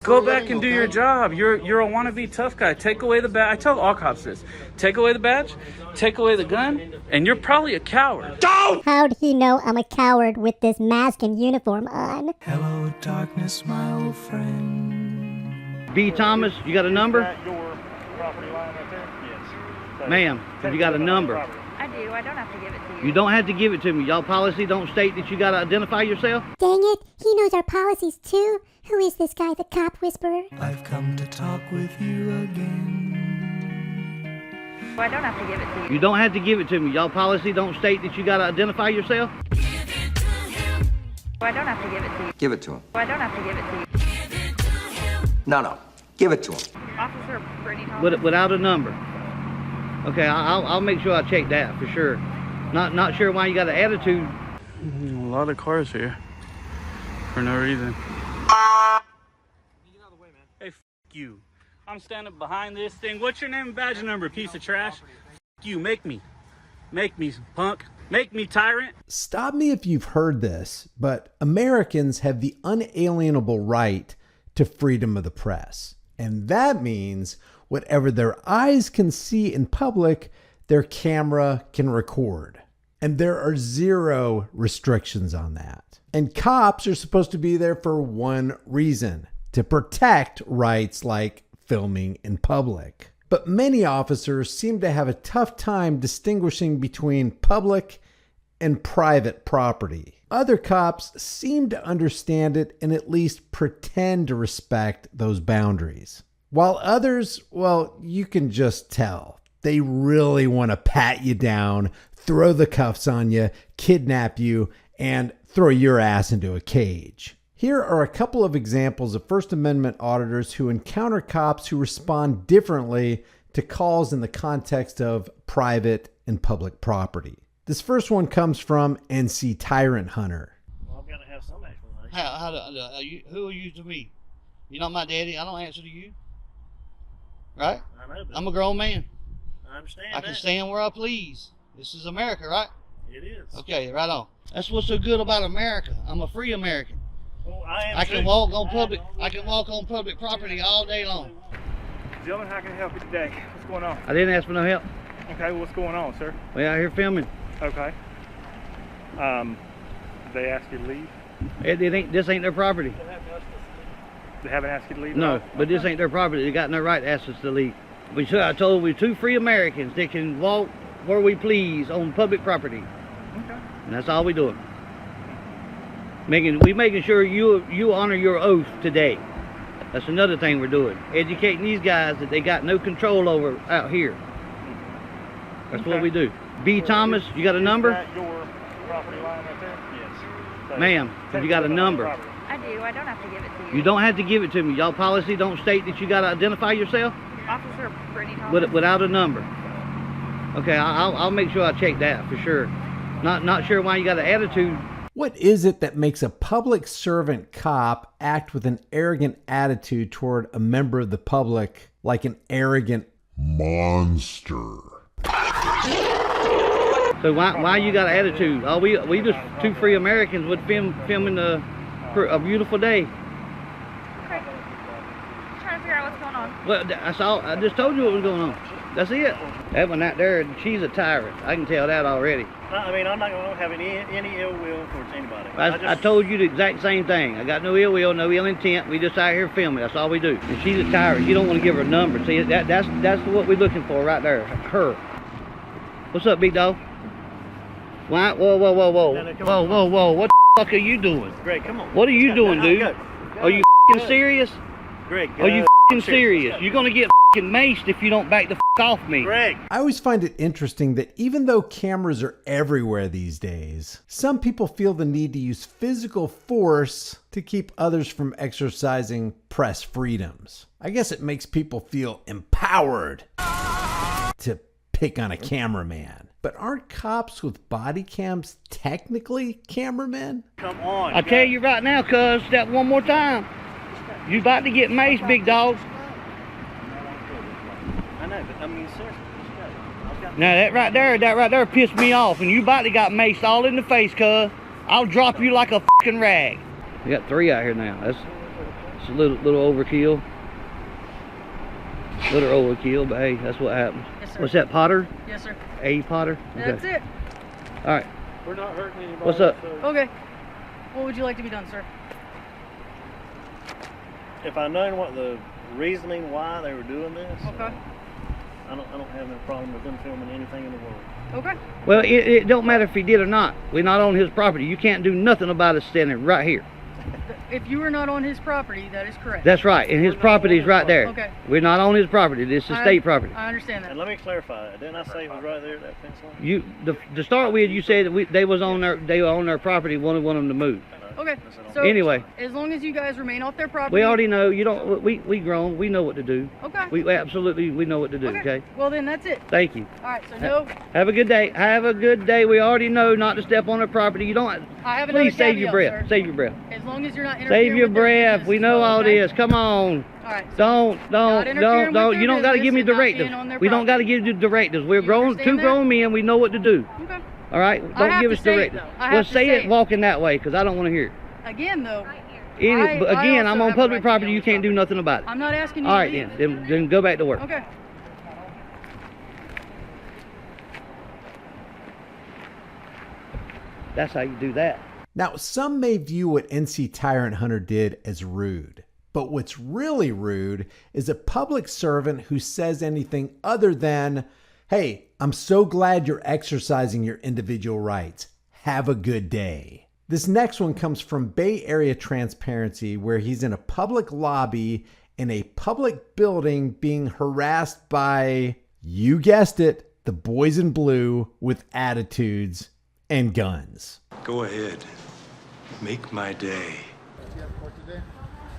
Go back and do your job. You're a wannabe tough guy. Take away the badge. I tell all cops this. Take away the badge, take away the gun, and you're probably a coward. Don't! How'd he know I'm a coward with this mask and uniform on? Hello, darkness, my old friend. B. Thomas, you got a number? Your property line right there? Yes. Ma'am, have you got a number? I do. I don't have to give it to you. You don't have to give it to me. Y'all policy don't state that you got to identify yourself? Dang it, he knows our policies too. Who is this guy, the cop whisperer? I've come to talk with you again. I don't have to give it to you. You don't have to give it to me. Y'all policy don't state that you got to identify yourself? I don't have to give it to you. Give it to him. I don't have to give it to you. No. Give it to him. Officer Brittany Thomas. Without a number. Okay, I'll make sure I check that for sure. Not sure why you got an attitude. A lot of cars here for no reason. Hey, f you. I'm standing behind this thing. What's your name and badge number, piece of trash? F you. Make me, punk. Make me, tyrant. Stop me if you've heard this, but Americans have the unalienable right to freedom of the press. And that means whatever their eyes can see in public, their camera can record. And there are zero restrictions on that. And cops are supposed to be there for one reason: to protect rights like filming in public. But many officers seem to have a tough time distinguishing between public and private property. Other cops seem to understand it and at least pretend to respect those boundaries. While others, well, you can just tell. They really want to pat you down, throw the cuffs on you, kidnap you, and throw your ass into a cage. Here are a couple of examples of First Amendment auditors who encounter cops who respond differently to calls in the context of private and public property. This first one comes from NC Tyrant Hunter. Well, I've got to have some explanation. Who are you to me? You're not my daddy. I don't answer to you. Right? I know, but I'm a grown man. I understand I can stand where I please. This is America, right? It is. Okay, right on. That's what's so good about America. I'm a free American. Well, I am I can too. walk on public. I can walk on public property all day long. Gentlemen, how can I help you today? What's going on? I didn't ask for no help. Okay, what's going on, sir? We out here filming. Okay. They asked you to leave? This ain't their property. They haven't asked you to leave? No, but this ain't their property. They got no right to ask us to leave. I told we're two free Americans that can walk where we please on public property. Okay. And that's all we doing. We making sure you honor your oath today. That's another thing we're doing. Educating these guys that they got no control over out here. That's what we do. B. Thomas, you got a number? Is that your property line right there? Yes. So Ma'am, have you got a number? I do. I don't have to give it to you. You don't have to give it to me. Y'all policy don't state that you got to identify yourself? Officer Brittany Thomas. Without a number. Okay, I'll make sure I check that for sure. Not sure why you got an attitude. What is it that makes a public servant cop act with an arrogant attitude toward a member of the public like an arrogant monster? So why you got an attitude? Oh, we just two free Americans would filming a beautiful day. Okay. Trying to figure out what's going on. Well, that's all. I just told you what was going on. That's it. That one out there, she's a tyrant. I can tell that already. I mean, I'm not going to have any ill will towards anybody. I told you the exact same thing. I got no ill will, no ill intent. We just out here filming. That's all we do. And she's a tyrant. You don't want to give her a number. See, that's what we're looking for right there. Her. What's up, big dog? Why? Whoa. No, come on. Whoa. What the fuck are you doing? Greg, come on. What are you doing, dude? Go. Are you f***ing serious? Greg, Are you f***ing serious? You're gonna get f***ing maced if you don't back the f*** off me. Greg. I always find it interesting that even though cameras are everywhere these days, some people feel the need to use physical force to keep others from exercising press freedoms. I guess it makes people feel empowered to pick on a cameraman. But aren't cops with body cams technically cameramen? Come on. I tell you right now, cuz, that one more time. You about to get maced, big dog. I know, but I mean, seriously, just go. Now that right there pissed me off, and you about to got maced all in the face, cuz. I'll drop you like a fucking rag. We got three out here now. It's a little overkill. Little overkill, but hey, that's what happens. Yes, sir. What's that, Potter? Yes, sir. A. Potter? Okay. That's it. All right. We're not hurting anybody. What's up? So Okay. What would you like to be done, sir? if I known what the reasoning why they were doing this, Okay. I don't have no problem with them filming anything in the world. Okay. Well, it don't matter if he did or not. We're not on his property. You can't do nothing about us standing right here. If you are not on his property, that is correct. That's right, and his property's right there. Okay. We're not on his property. This is state property. I understand that. And let me clarify that. Didn't I say it was right there at that fence line? You to start with, you said that they were on their property. Want them to move. Okay. So Anyway, as long as you guys remain off their property. we already know. You don't. We grown. We know what to do. Okay. We absolutely we know what to do. Okay. Well then, that's it. Thank you. All right. So no. Have a good day. Have a good day. We already know not to step on their property. You don't. I have another Please save your caveat, breath. sir. Save your breath. As long as you're not interfering Save your with their breath. business We as know well, all okay? this. Come on. All right. So Don't. interfering with their You don't got to give me business and not being directives. on their We don't got to property. give you directives. We're You grown, understand two that? grown men. We know what to do. Okay. All right. I Don't have give to us say it, directives. though. I Well, have to say say it it. walking that way, because I don't want to hear it. Again, though. But again, I I'm also on have a right public to property. be on You this can't do property. nothing about it. I'm not asking you All to right, leave. then go back to work. Okay. That's how you do that. Now, some may view what NC Tyrant Hunter did as rude, but what's really rude is a public servant who says anything other than, "Hey, I'm so glad you're exercising your individual rights. Have a good day." This next one comes from Bay Area Transparency, where he's in a public lobby in a public building being harassed by, you guessed it, the boys in blue with attitudes and guns. Go ahead. Make my day.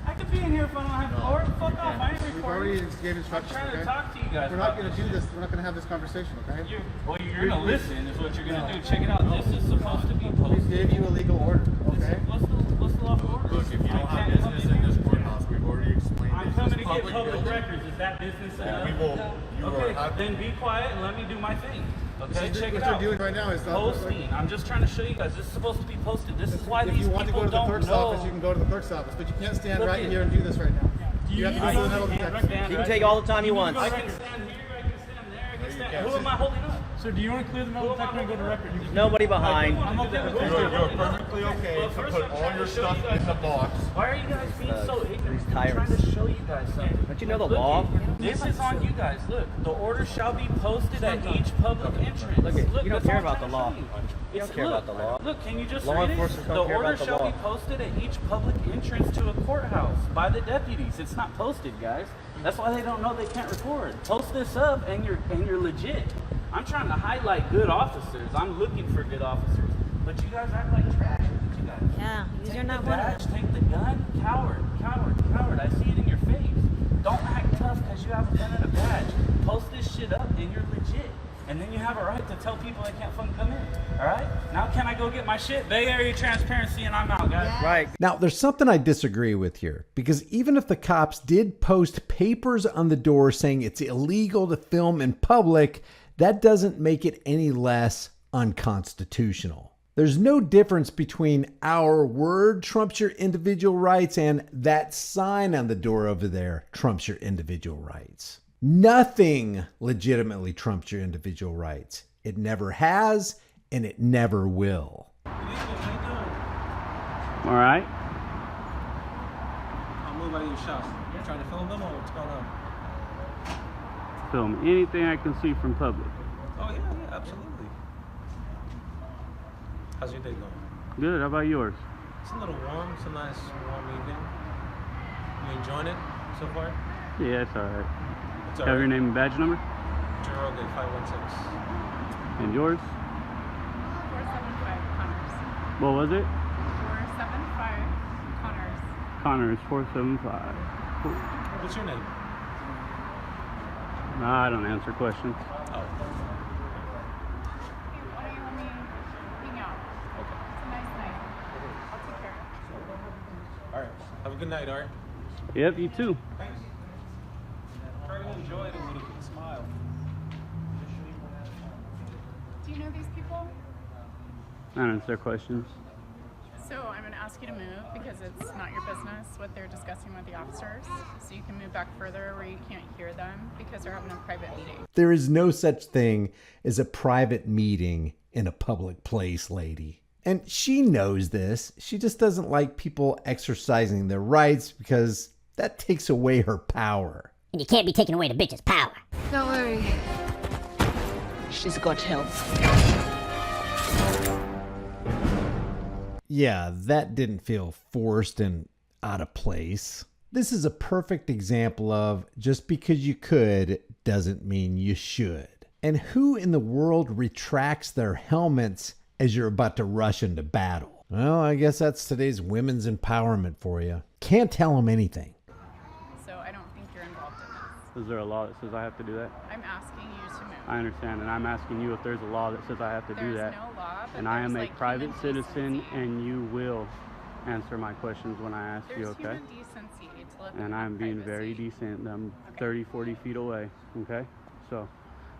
I could be in here if I don't have court. Fuck off. I ain't We've already recording. gave I'm instructions, trying to okay? talk to you guys. We're not going to do this. We're not going to have this conversation, okay? You're going to listen is what you're going to do. Check it out. This is supposed to be We posted. gave you a legal order, okay? What's the law for order? Look, if you don't have business in this courthouse, we've already explained I'm this coming is to get public public building. records. Is that business enough? We will. You Okay, are then be quiet and let me do my thing. Okay, check it What out. you're doing right now is Posting. I'm just trying to show you guys. This is supposed to be posted. This is why If these you want to people go to the don't clerk's know. office, you can go to the clerk's office, but you can't stand Look right it. here and do this right now. You have to go to the metal detector. You can take all the time you want. I can stand here. I can stand there. I can stand. Who am I holding up? So do you want to clear the metal detector and go to record? Nobody behind. I'm okay with You're this. perfectly okay to put all your stuff in the box. Why are you guys being so ignorant? I'm tyrants. trying to show you guys something. Don't you know the Look law? it. This is on you guys. Look, the order shall be posted at each public entrance. Look it. You don't that's care all about I'm the law. trying to show You don't It's- care look, about the law. Look, can you just Law read it? enforcement don't care order about the shall law. be posted at each public entrance to a courthouse by the deputies. It's not posted, guys. That's why they don't know they can't record. Post this up and you're legit. I'm trying to highlight good officers. I'm looking for good officers. But you guys act like trash. Look at you guys. Yeah, Take you're the not one of badge, take the gun. Coward, coward, coward. I see it in your face. Don't act tough because you have a gun and a badge. Post this shit up and you're legit. And then you have a right to tell people they can't fucking come in. All right? Now can I go get my shit? Bay Area Transparency and I'm out, guys. Right. Now, there's something I disagree with here, because even if the cops did post papers on the door saying it's illegal to film in public, that doesn't make it any less unconstitutional. There's no difference between our word trumps your individual rights and that sign on the door over there trumps your individual rights. Nothing legitimately trumps your individual rights. It never has, and it never will. All right. I'll move out of your shop. You're trying to film them or what's going on? Film anything I can see from public. Oh, yeah, absolutely. How's your day going? Good. How about yours? It's a little warm. It's a nice warm evening. You enjoying it so far? Yeah, it's all right. It's all Have your right. name and badge number? Gerald at 516. And yours? 475 Connors. What was it? 475 Connors. Connors 475. Cool. What's your name? Nah, I don't answer questions. Oh, Hey, why don't you let me hang out? okay. It's a nice night. I'll take care of it. All right. Have a good night, all right? Yep, you too. Thanks. Try to enjoy it and smile. Do you know these people? I don't answer questions. So I'm going to ask you to move because it's not your business what they're discussing with the officers. So you can move back further where you can't hear them because they're having a private meeting. There is no such thing as a private meeting in a public place, lady. And she knows this. She just doesn't like people exercising their rights because that takes away her power. And you can't be taking away the bitch's power. Don't worry. She's got help. Yeah, that didn't feel forced and out of place. This is a perfect example of just because you could doesn't mean you should. And who in the world retracts their helmets as you're about to rush into battle? Well, I guess that's today's women's empowerment for you. Can't tell them anything. So I don't think you're involved in this. Is there a law that says I have to do that? I'm asking you to move. I understand, and I'm asking you if there's a law that says I have to do that. There's no law, but And I am a there's, like, private human citizen, decency. and you will answer my questions when I ask you, There's okay? human decency to live And in I'm being privacy. very decent. I'm Okay. 30, 40 feet away, okay? So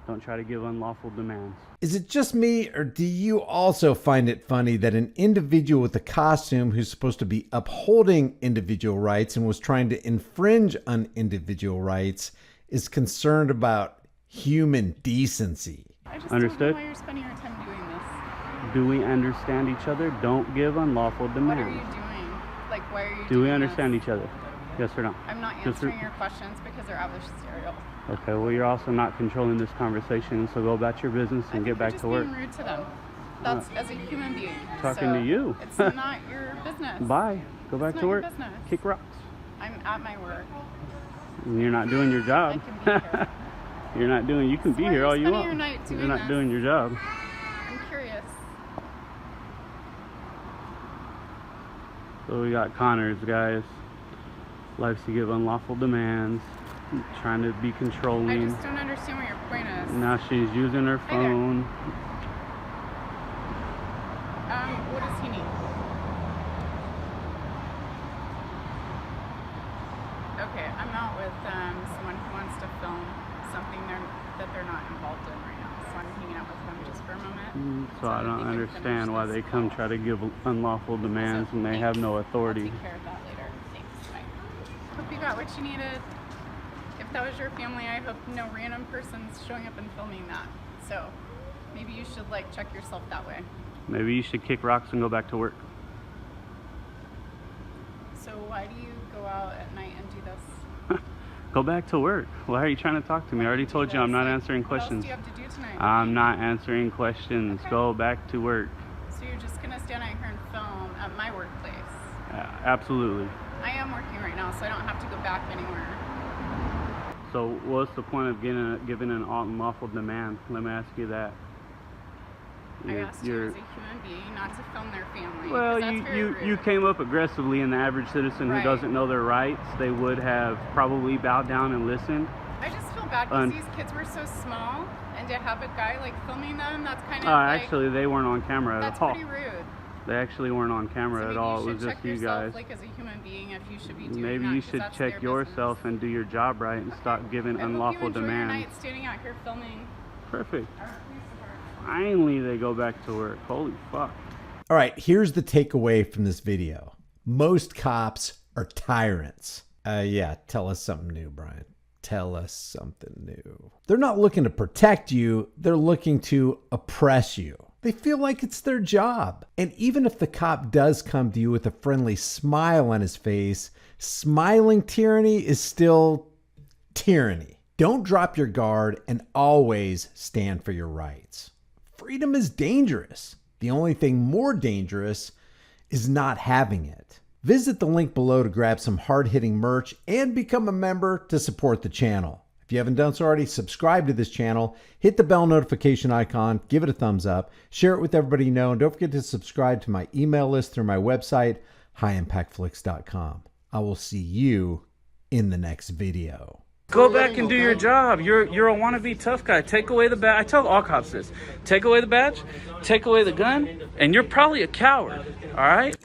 don't try to give unlawful demands. Is it just me, or do you also find it funny that an individual with a costume who's supposed to be upholding individual rights and was trying to infringe on individual rights is concerned about human decency? I just Understood? don't know why you're spending your time doing this. Do we understand each other? Don't give unlawful What are you demands. doing? Like, why are you Do we doing understand this? each other? Yes or no? I'm not Just answering your questions because they're adversarial. Okay, well, you're also not controlling this conversation, so go about your business and get back to work. You're just being rude to them. That's as a human being. Talking So to you. It's not your business. Bye. Go back It's to not work. your business. Kick rocks. I'm at my work. And you're not doing your job. I can be here. You're not doing. You can So be why here are all you you spending want. your night You're doing not this? doing your job. I'm curious. So we got Connors, guys. Likes to give unlawful demands, trying to be I controlling. just don't understand what your point is. Now she's using her Hi there. phone. What does he need? Okay, I'm out with someone who wants to film something that they're not involved in right now. So I'm hanging out with them just for a moment. So I that don't we can understand finish why this they come call. try to give unlawful demands So, when they have no thanks. authority. I'll take care of that later. Thanks. Bye. Hope you got what you needed. If that was your family, I hope no random person's showing up and filming that. So maybe you should like check yourself that way. Maybe you should kick rocks and go back to work. So why do you go out at night and do this? Go back to work. Why are you trying to talk to me? I already told you I'm not answering What else questions. do you have to do tonight? I'm not answering questions. Okay. Go back to work. So you're just gonna stand out here and film at my workplace? Absolutely. I am working right now, so I don't have to go back anywhere. So what's the point of giving an unlawful demand? Let me ask you that. I asked you as a human being not to film their family. Well, 'cause that's very you rude. came up aggressively, and the average citizen Right. who doesn't know their rights, they would have probably bowed down and listened. I just feel bad because these kids were so small, and to have a guy like filming them, that's kind of like, Actually, they weren't on camera that's at all. pretty rude. They actually weren't on camera So at maybe all. you It was should just check you yourself, guys. like as a human being, if you should be doing Maybe that, you 'cause should that's check their yourself business. and do your job right and stop giving I unlawful hope you enjoy your demands. night standing out here filming Perfect. our police department. Finally, they go back to work. Holy fuck. All right, here's the takeaway from this video. Most cops are tyrants. Yeah, tell us something new, Brian. Tell us something new. They're not looking to protect you. They're looking to oppress you. They feel like it's their job. And even if the cop does come to you with a friendly smile on his face, smiling tyranny is still tyranny. Don't drop your guard and always stand for your rights. Freedom is dangerous. The only thing more dangerous is not having it. Visit the link below to grab some hard-hitting merch and become a member to support the channel. If you haven't done so already, subscribe to this channel, hit the bell notification icon, give it a thumbs up, share it with everybody you know, and don't forget to subscribe to my email list through my website, highimpactflix.com. I will see you in the next video. Go back and do your job. You're a wannabe tough guy. Take away the badge. I tell all cops this. Take away the badge, take away the gun, and you're probably a coward. All right?